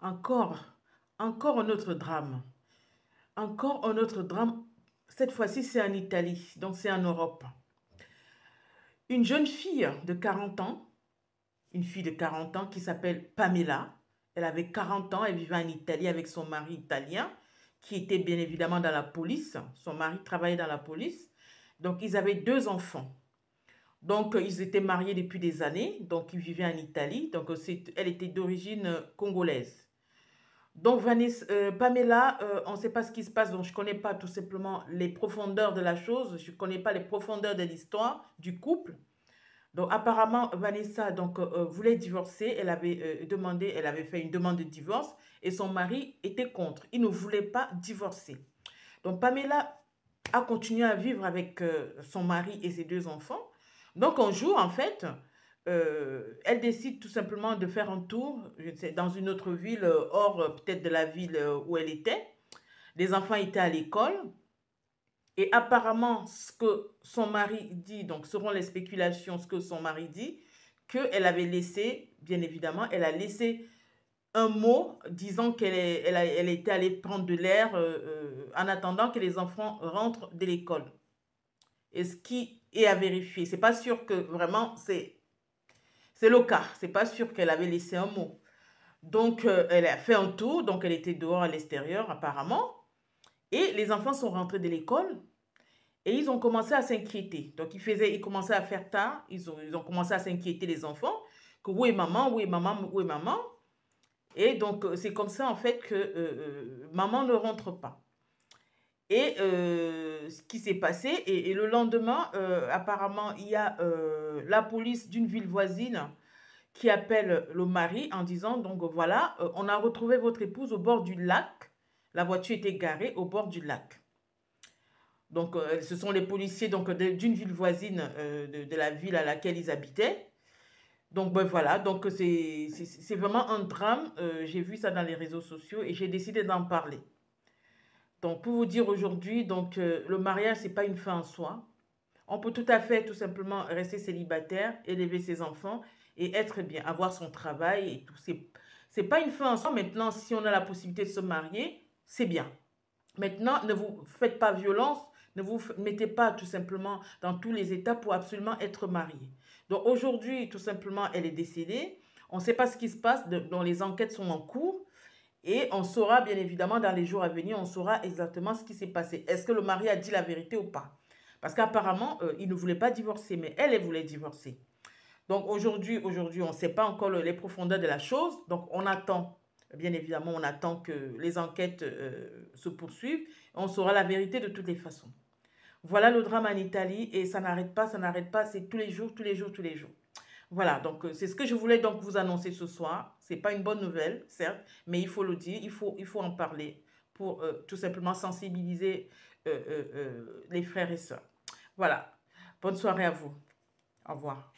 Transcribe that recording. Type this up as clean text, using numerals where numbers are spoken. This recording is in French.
Encore, encore un autre drame. Encore un autre drame. Cette fois-ci, c'est en Italie, donc c'est en Europe. Une jeune fille de 40 ans, une fille de 40 ans qui s'appelle Pamela. Elle avait 40 ans, elle vivait en Italie avec son mari italien, qui était bien évidemment dans la police. Son mari travaillait dans la police. Donc, ils avaient deux enfants. Donc, ils étaient mariés depuis des années. Donc, ils vivaient en Italie. Donc, elle était d'origine congolaise. Donc, Pamela, on ne sait pas ce qui se passe, donc je ne connais pas tout simplement les profondeurs de la chose, je ne connais pas les profondeurs de l'histoire du couple. Donc, apparemment, Vanessa voulait divorcer, elle avait fait une demande de divorce et son mari était contre, il ne voulait pas divorcer. Donc, Pamela a continué à vivre avec son mari et ses deux enfants. Donc, un jour, en fait, elle décide tout simplement de faire un tour, je ne sais, dans une autre ville, hors peut-être de la ville où elle était. Les enfants étaient à l'école. Et apparemment, ce que son mari dit, donc selon les spéculations, ce que son mari dit, qu'elle avait laissé, bien évidemment, elle a laissé un mot disant elle était allée prendre de l'air en attendant que les enfants rentrent de l'école. Et ce qui est à vérifier, c'est pas sûr que vraiment c'est le cas, c'est pas sûr qu'elle avait laissé un mot. Donc elle a fait un tour, donc elle était dehors à l'extérieur apparemment, et les enfants sont rentrés de l'école. Et ils ont commencé à s'inquiéter. Donc, ils commençaient à faire tard. Ils ont commencé à s'inquiéter, les enfants. Que où est maman, où est maman, où est maman? Et donc, c'est comme ça, en fait, que maman ne rentre pas. Et ce qui s'est passé, et le lendemain, apparemment, il y a la police d'une ville voisine qui appelle le mari en disant, donc voilà, on a retrouvé votre épouse au bord du lac. La voiture était garée au bord du lac. Donc, ce sont les policiers d'une ville voisine de la ville à laquelle ils habitaient. Donc, ben voilà, donc c'est vraiment un drame. J'ai vu ça dans les réseaux sociaux et j'ai décidé d'en parler. Donc, pour vous dire aujourd'hui, le mariage, c'est pas une fin en soi. On peut tout à fait, tout simplement, rester célibataire, élever ses enfants et être bien, avoir son travail et tout. C'est pas une fin en soi. Maintenant, si on a la possibilité de se marier, c'est bien. Maintenant, ne vous faites pas violence, ne vous mettez pas tout simplement dans tous les états pour absolument être marié. Donc aujourd'hui, tout simplement, elle est décédée. On ne sait pas ce qui se passe, dont les enquêtes sont en cours. Et on saura, bien évidemment, dans les jours à venir, on saura exactement ce qui s'est passé. Est-ce que le mari a dit la vérité ou pas? Parce qu'apparemment, il ne voulait pas divorcer, mais elle voulait divorcer. Donc aujourd'hui, on ne sait pas encore les profondeurs de la chose. Donc on attend, bien évidemment, on attend que les enquêtes se poursuivent. On saura la vérité de toutes les façons. Voilà le drame en Italie et ça n'arrête pas, c'est tous les jours, tous les jours, tous les jours. Voilà, donc c'est ce que je voulais donc vous annoncer ce soir. C'est pas une bonne nouvelle, certes, mais il faut le dire, il faut en parler pour tout simplement sensibiliser les frères et sœurs. Voilà, bonne soirée à vous. Au revoir.